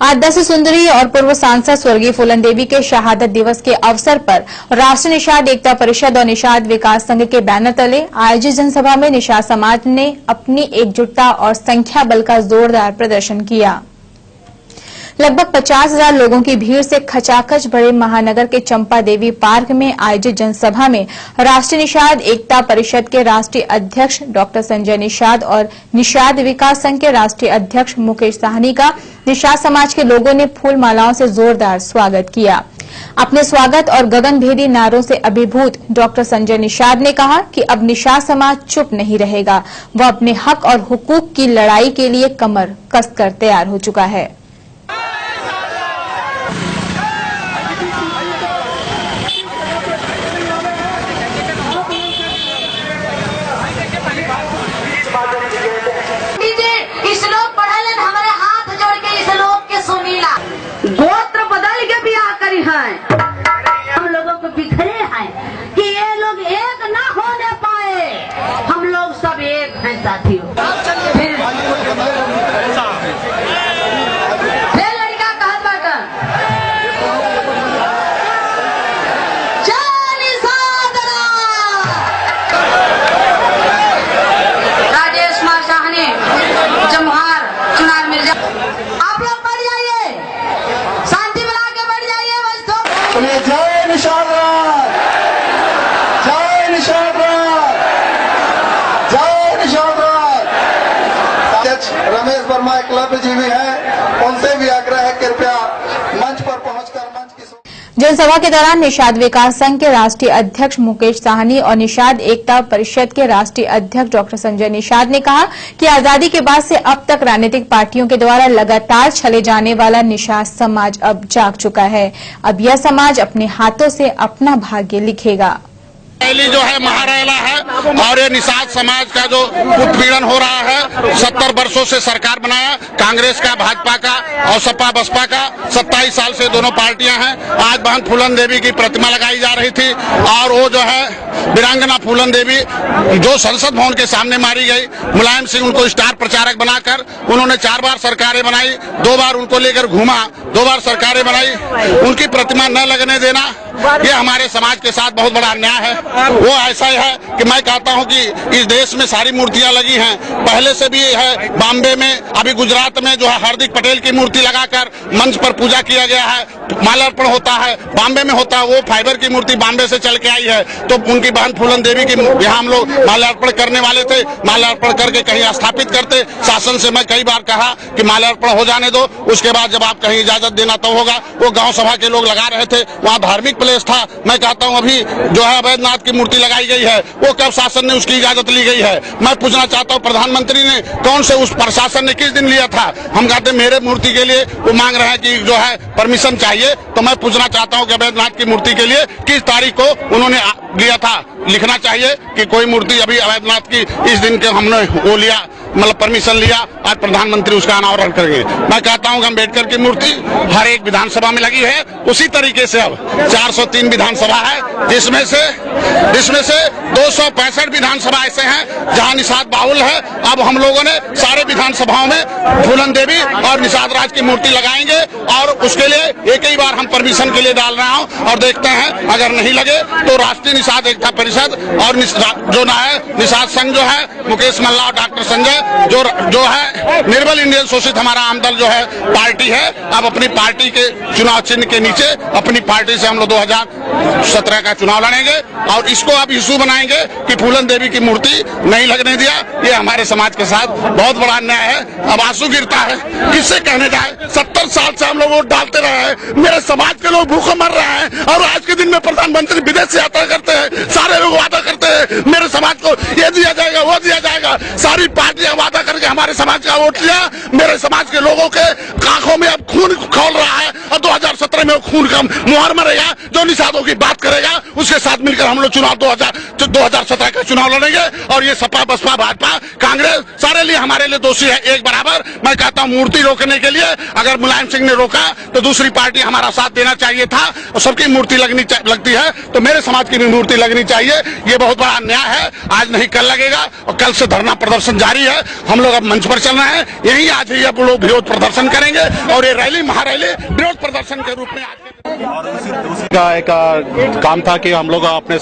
आज 10 सुंदरी और पूर्व सांसद स्वर्गीय फूलन देवी के शहादत दिवस के अवसर पर राष्ट्रीय निषाद एकता परिषद और निषाद विकास संघ के बैनर तले आयोजित जनसभा में निषाद समाज ने अपनी एकजुटता और संख्या बल का जोरदार प्रदर्शन किया। लगभग 50,000 लोगों की भीड़ से खचाखच भरे महानगर के चंपा देवी पार्क में आयोजित जनसभा में राष्ट्रीय निषाद एकता परिषद के राष्ट्रीय अध्यक्ष डॉक्टर संजय निषाद और निषाद विकास संघ के राष्ट्रीय अध्यक्ष मुकेश साहनी का निषाद समाज के लोगों ने फूल मालाओं से जोरदार स्वागत किया। अपने स्वागत और गगनभेदी नारों से अभिभूत डॉक्टर संजय निषाद ने कहा कि अब निषाद समाज चुप नहीं रहेगा, वह अपने हक और हुकूक की लड़ाई के लिए कमर कसकर तैयार हो चुका है। गोत्र बदल के बियाह करी है, हम लोगों को बिखरे हैं कि ये लोग एक ना होने पाए, हम लोग सब एक हैं साथियों। फिर लड़का कहत बाटा राजेश कुमार साहनी जमुहार चुनाव मिर्जा, आप लोग बढ़ जाइए, शांति बना के बढ़ जाइए। बस तो जय निषाद राज, जय निषाद राज, जय निषाद राज। अध्यक्ष रमेश वर्मा एकलव्य जी भी हैं, उनसे भी आग्रह है कृपया मंच पर पहुंचकर मंच की जनसभा के दौरान निषाद विकास संघ के राष्ट्रीय अध्यक्ष मुकेश साहनी और निषाद एकता परिषद के राष्ट्रीय अध्यक्ष डॉक्टर संजय निषाद ने कहा कि आजादी के बाद से अब तक राजनीतिक पार्टियों के द्वारा लगातार छले जाने वाला निषाद समाज अब जाग चुका है। अब यह समाज अपने हाथों से अपना भाग्य लिखेगा। रैली जो है महारैला है और ये निषाद समाज का जो उत्पीड़न हो रहा है, 70 वर्षों से सरकार बनाया कांग्रेस का, भाजपा का और सपा बसपा का, 27 साल से दोनों पार्टियां हैं। आज बहन फूलन देवी की प्रतिमा लगाई जा रही थी और वो जो है वीरांगना फूलन देवी जो संसद भवन के सामने मारी गई, मुलायम सिंह उनको स्टार प्रचारक बनाकर उन्होंने 4 बार सरकारें बनाई, 2 बार उनको लेकर घूमा, 2 बार सरकारें बनाई, उनकी प्रतिमा न लगने देना ये हमारे समाज के साथ बहुत बड़ा अन्याय है। वो ऐसा है कि मैं कहता हूं कि इस देश में सारी मूर्तियां लगी हैं, पहले से भी है, बॉम्बे में, अभी गुजरात में जो है हार्दिक पटेल की मूर्ति लगाकर मंच पर पूजा किया गया है, माल्यार्पण होता है, बॉम्बे में होता है, वो फाइबर की मूर्ति बॉम्बे से चल के आई है, तो उनकी बहन फूलन देवी की यहाँ हम लोग माल्यार्पण करने वाले थे, माल्यार्पण करके कहीं स्थापित करते। शासन से मैं कई बार कहा कि माल्यार्पण हो जाने दो, उसके बाद जब आप कहीं इजाजत देना तो होगा। वो गाँव सभा के लोग लगा रहे थे, वहाँ धार्मिक प्लेस था। मैं कहता हूं अभी जो है अवैधनाथ की मूर्ति लगाई गई है, वो कब शासन ने उसकी इजाजत ली गई है? मैं पूछना चाहता हूं प्रधानमंत्री ने कौन से उस प्रशासन ने किस दिन लिया था? हम कहते मेरे मूर्ति के लिए वो मांग रहे हैं कि जो है परमिशन चाहिए, तो मैं पूछना चाहता हूं कि अवैधनाथ की मूर्ति के लिए किस तारीख को उन्होंने लिया था? लिखना चाहिए कि कोई मूर्ति अभी अवैधनाथ की इस दिन के हमने वो लिया, मतलब परमिशन लिया, आज प्रधानमंत्री उसका अनावरण करेंगे। मैं कहता हूं कि अम्बेडकर की मूर्ति हर एक विधानसभा में लगी है, उसी तरीके से अब 403 विधानसभा है, जिसमें से 265 विधानसभा ऐसे हैं जहां निषाद बाहुल है। अब हम लोगों ने सारे विधानसभाओं में फूलन देवी और निषाद राज की मूर्ति लगाएंगे और उसके लिए एक ही बार हम परमिशन के लिए डाल रहा हूं और देखते हैं, अगर नहीं लगे तो राष्ट्रीय निषाद एकता परिषद और जो है निषाद संघ जो है मुकेश मल्ला और डॉक्टर संजय जो है निर्बल इंडियन शोषित हमारा आमदल जो है पार्टी है, अब अपनी पार्टी के चुनाव चिन्ह के नीचे अपनी पार्टी से हम लोग 2017 का चुनाव लड़ेंगे और इसको अब इशू बनाएंगे कि फूलन देवी की मूर्ति नहीं लगने दिया। ये हमारे समाज के साथ बहुत बड़ा अन्याय है। अब आंसू गिरता है, किससे कहने जाए? 70 साल से हम लोग वोट डालते रहे हैं, मेरे समाज के लोग भूखे मर रहे हैं और आज के दिन में प्रधानमंत्री विदेश यात्रा करते हैं, सारे लोग वादा करते हैं मेरे समाज को ये दिया जाएगा, वो दिया जाएगा, सारी पार्टियां वादा करके हमारे समाज का वोट लिया। मेरे समाज के लोगों के आंखों में अब खून खौल रहा है और 2017 में में खून का मुहर मरेगा, जो निषादों की बात करेगा उसके साथ मिलकर हम लोग चुनाव 2017 का चुनाव लड़ेंगे। और ये सपा बसपा भाजपा कांग्रेस सारे लिए हमारे लिए दोषी है एक बराबर। मैं कहता हूँ मूर्ति रोकने के लिए अगर मुलायम सिंह ने रोका तो दूसरी पार्टी हमारा साथ देना चाहिए था, और सबकी मूर्ति लगती है तो मेरे समाज की भी मूर्ति लगनी चाहिए। ये बहुत बड़ा अन्याय है, आज नहीं कल लगेगा और कल से धरना प्रदर्शन जारी है। हम लोग अब मंच पर चल रहे हैं, यही आज ही अब लोग विरोध प्रदर्शन करेंगे और ये रैली महारैली विरोध प्रदर्शन के रूप में का एक काम था कि हम लोग अपने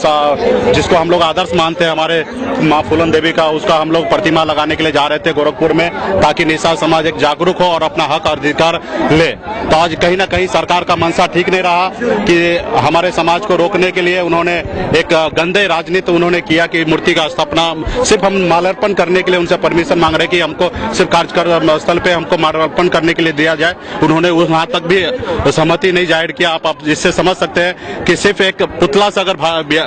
जिसको हम लोग आदर्श मानते हैं हमारे माँ फूलन देवी का, उसका हम लोग प्रतिमा लगाने के लिए जा रहे थे गोरखपुर में, ताकि निषाद समाज एक जागरूक हो और अपना हक और अधिकार ले। तो आज कहीं ना कहीं सरकार का मंशा ठीक नहीं रहा कि हमारे समाज को रोकने के लिए उन्होंने एक गंदे राजनीति उन्होंने किया कि मूर्ति का स्थापना सिर्फ हम माल्यार्पण करने के लिए उनसे परमिशन मांग रहे कि हमको सिर्फ कार्यक्रम स्थल पे हमको माल्यार्पण करने के लिए दिया जाए। उन्होंने वहां तक भी सहमति नहीं जाहिर किया। आप इससे समझ सकते हैं कि सिर्फ एक पुतला से अगर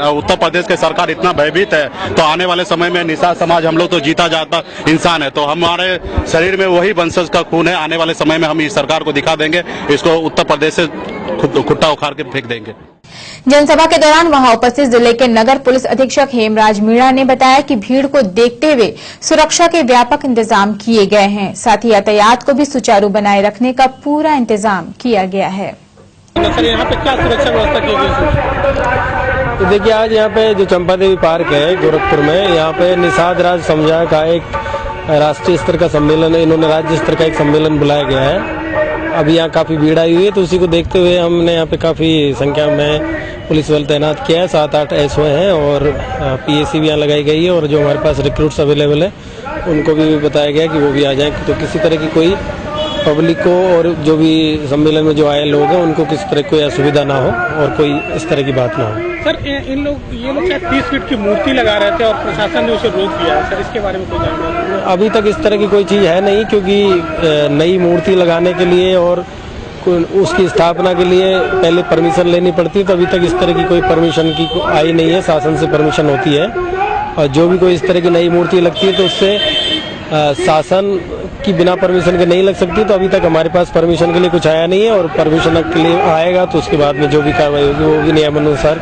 उत्तर प्रदेश की सरकार इतना भयभीत है तो आने वाले समय में निषाद समाज हम लोग तो जीता जाता इंसान है, तो हमारे शरीर में वही वंशज का खून है। आने वाले समय में हम इस सरकार को दिखा देंगे, इसको उत्तर प्रदेश से खुट्टा उखाड़ के फेंक देंगे। जनसभा के दौरान वहां उपस्थित जिले के नगर पुलिस अधीक्षक हेमराज मीणा ने बताया कि भीड़ को देखते हुए सुरक्षा के व्यापक इंतजाम किए गए हैं, साथ ही यातायात को भी सुचारू बनाए रखने का पूरा इंतजाम किया गया है। सर, यहाँ पे क्या सुरक्षा व्यवस्था की गई? तो देखिए, आज यहाँ पे जो चंपा देवी पार्क है गोरखपुर में, यहाँ पे निषाद राज समुदाय का एक राष्ट्रीय स्तर का सम्मेलन है, इन्होंने राज्य स्तर का एक सम्मेलन बुलाया गया है। अभी यहाँ काफी भीड़ आई हुई है, तो उसी को देखते हुए हमने यहाँ पे काफी संख्या में पुलिस बल तैनात किया है। 7-8 एसओ हैं और पीएसी भी यहाँ लगाई गई है, और जो हमारे पास रिक्रूट्स अवेलेबल है उनको भी बताया गया कि वो भी आ जाए, तो किसी तरह की कोई पब्लिक को और जो भी सम्मेलन में जो आए लोग हैं उनको किसी तरह कोई असुविधा ना हो और कोई इस तरह की बात ना हो। सर, ये लोग क्या 30 फीट की मूर्ति लगा रहे थे और प्रशासन ने उसे रोक दिया है, सर इसके बारे में कोई जानकारी? अभी तक इस तरह की कोई चीज है नहीं, क्योंकि नई मूर्ति लगाने के लिए और उसकी स्थापना के लिए पहले परमिशन लेनी पड़ती है, तो अभी तक इस तरह की कोई परमिशन की आई नहीं है। शासन से परमिशन होती है, और जो भी कोई इस तरह की नई मूर्ति लगती है तो उससे शासन की बिना परमिशन के नहीं लग सकती। तो अभी तक हमारे पास परमिशन के लिए कुछ आया नहीं है, और परमिशन के लिए आएगा तो उसके बाद में जो भी कार्रवाई होगी वो भी नियमानुसार